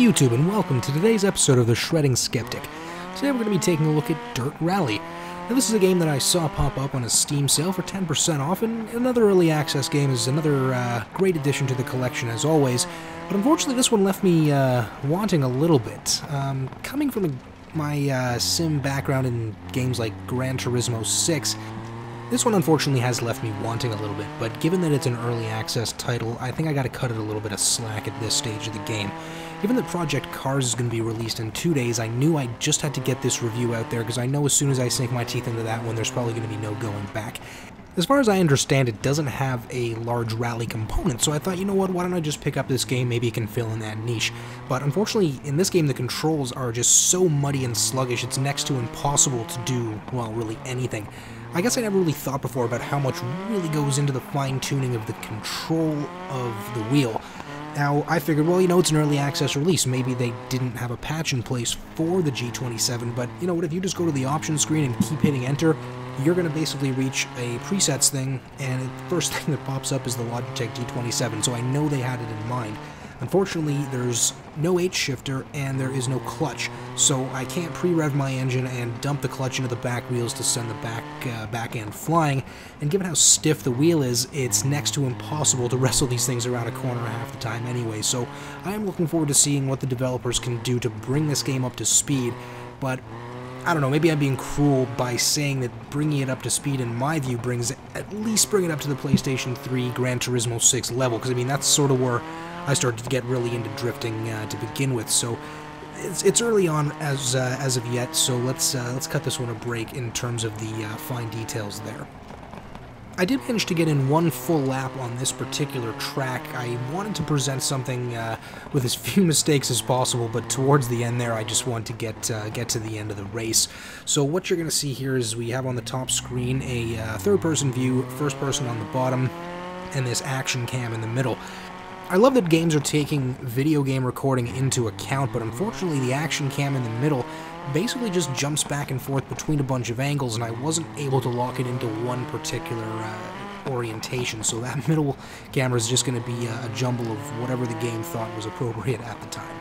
YouTube, and welcome to today's episode of The Shredding Skeptic. Today we're going to be taking a look at DiRT Rally. Now this is a game that I saw pop up on a Steam sale for 10% off, and another early access game is another great addition to the collection as always. But unfortunately this one left me wanting a little bit. Coming from my sim background in games like Gran Turismo 6, this one unfortunately has left me wanting a little bit, but given that it's an early access title, I think I gotta cut it a little bit of slack at this stage of the game. Given that Project Cars is going to be released in 2 days, I knew I just had to get this review out there, because I know as soon as I sink my teeth into that one, there's probably going to be no going back. As far as I understand, it doesn't have a large rally component, so I thought, you know what, why don't I just pick up this game, maybe it can fill in that niche. But unfortunately, in this game, the controls are just so muddy and sluggish, it's next to impossible to do, well, really anything. I guess I never really thought before about how much really goes into the fine-tuning of the control of the wheel. Now, I figured, well, you know, it's an early access release. Maybe they didn't have a patch in place for the G27, but you know what, if you just go to the options screen and keep hitting enter, you're going to basically reach a presets thing, and the first thing that pops up is the Logitech G27, so I know they had it in mind. Unfortunately, there's no H-shifter and there is no clutch, so I can't pre-rev my engine and dump the clutch into the back wheels to send the back end flying, and given how stiff the wheel is, it's next to impossible to wrestle these things around a corner half the time anyway, so I am looking forward to seeing what the developers can do to bring this game up to speed, but I don't know, maybe I'm being cruel by saying that bringing it up to speed, in my view, at least bring it up to the PlayStation 3 Gran Turismo 6 level, because I mean, that's sort of where I started to get really into drifting to begin with, so it's early on as of yet, so let's cut this one a break in terms of the fine details there. I did manage to get in one full lap on this particular track. I wanted to present something with as few mistakes as possible, but towards the end there, I just want to get to the end of the race. So what you're going to see here is we have on the top screen a third-person view, first person on the bottom, and this action cam in the middle. I love that games are taking video game recording into account, but unfortunately the action cam in the middle basically just jumps back and forth between a bunch of angles, and I wasn't able to lock it into one particular orientation, so that middle camera is just going to be a jumble of whatever the game thought was appropriate at the time.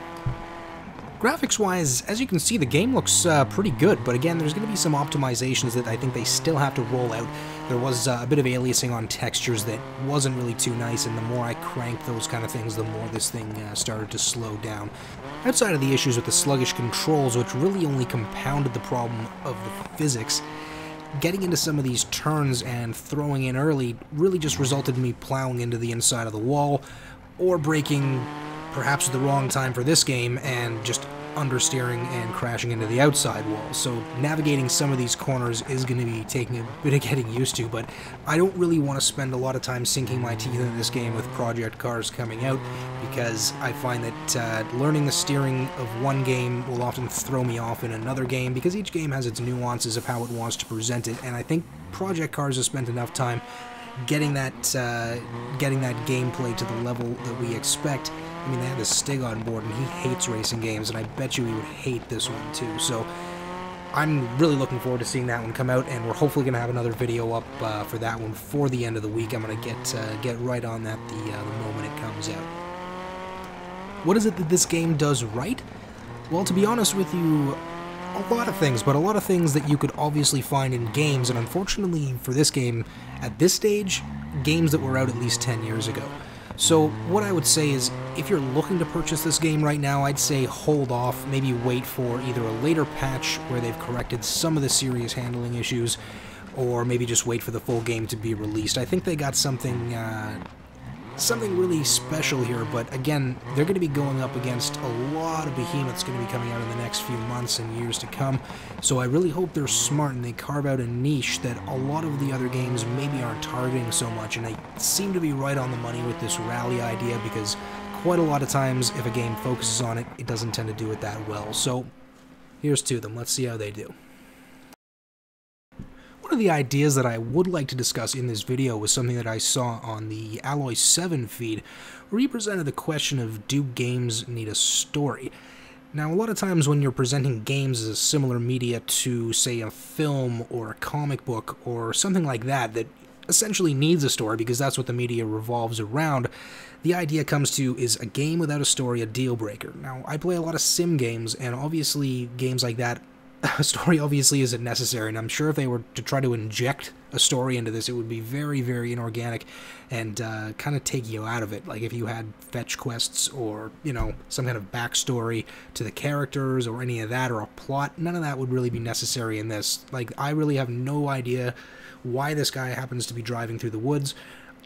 Graphics-wise, as you can see, the game looks pretty good, but again, there's going to be some optimizations that I think they still have to roll out. There was a bit of aliasing on textures that wasn't really too nice, and the more I cranked those kind of things, the more this thing started to slow down. Outside of the issues with the sluggish controls, which really only compounded the problem of the physics, getting into some of these turns and throwing in early really just resulted in me plowing into the inside of the wall, or braking perhaps at the wrong time for this game and just understeering and crashing into the outside wall. So navigating some of these corners is going to be taking a bit of getting used to, but I don't really want to spend a lot of time sinking my teeth into this game with Project Cars coming out, because I find that learning the steering of one game will often throw me off in another game, because each game has its nuances of how it wants to present it, and I think Project Cars has spent enough time getting that gameplay to the level that we expect. I mean, they had this Stig on board, and he hates racing games, and I bet you he would hate this one too. So I'm really looking forward to seeing that one come out, and we're hopefully going to have another video up for that one for the end of the week. I'm going to get right on that the moment it comes out. What is it that this game does right? Well, to be honest with you, a lot of things, but a lot of things that you could obviously find in games, and unfortunately for this game, at this stage, games that were out at least 10 years ago. So what I would say is, if you're looking to purchase this game right now, I'd say hold off, maybe wait for either a later patch where they've corrected some of the serious handling issues, or maybe just wait for the full game to be released. I think they got something really special here, but again, they're going to be going up against a lot of behemoths going to be coming out in the next few months and years to come, so I really hope they're smart and they carve out a niche that a lot of the other games maybe aren't targeting so much, and they seem to be right on the money with this rally idea, because quite a lot of times if a game focuses on it, it doesn't tend to do it that well. So here's to them. Let's see how they do. One of the ideas that I would like to discuss in this video was something that I saw on the Alloy 7 feed, where he presented the question of, do games need a story? Now, a lot of times when you're presenting games as a similar media to, say, a film or a comic book or something like that, that essentially needs a story because that's what the media revolves around, The idea comes to, is a game without a story a deal breaker? Now, I play a lot of sim games, and obviously games like that, a story obviously isn't necessary, and I'm sure if they were to try to inject a story into this, it would be very, very inorganic and kind of take you out of it. Like if you had fetch quests or, you know, some kind of backstory to the characters or any of that, or a plot, none of that would really be necessary in this. Like, I really have no idea why this guy happens to be driving through the woods.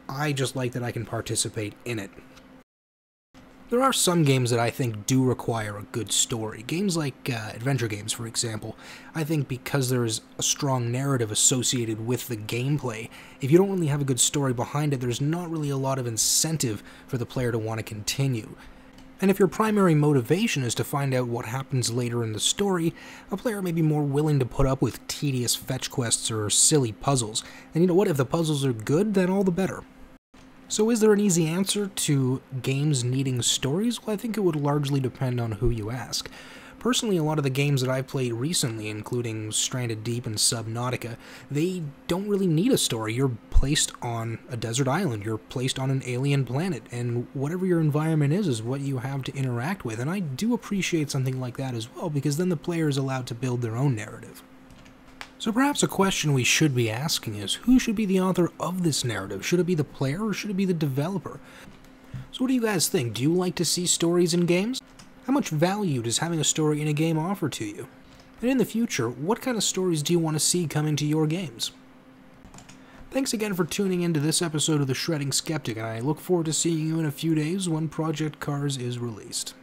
I just like that I can participate in it. There are some games that I think do require a good story. Games like adventure games, for example. I think because there is a strong narrative associated with the gameplay, if you don't really have a good story behind it, there's not really a lot of incentive for the player to want to continue. And if your primary motivation is to find out what happens later in the story, a player may be more willing to put up with tedious fetch quests or silly puzzles. And you know what, if the puzzles are good, then all the better. So is there an easy answer to games needing stories? Well, I think it would largely depend on who you ask. Personally, a lot of the games that I've played recently, including Stranded Deep and Subnautica, they don't really need a story. You're placed on a desert island, you're placed on an alien planet, and whatever your environment is what you have to interact with. And I do appreciate something like that as well, because then the player is allowed to build their own narrative. So perhaps a question we should be asking is, who should be the author of this narrative? Should it be the player or should it be the developer? So what do you guys think? Do you like to see stories in games? How much value does having a story in a game offer to you? And in the future, what kind of stories do you want to see come into your games? Thanks again for tuning into this episode of The Shredding Skeptic, and I look forward to seeing you in a few days when Project Cars is released.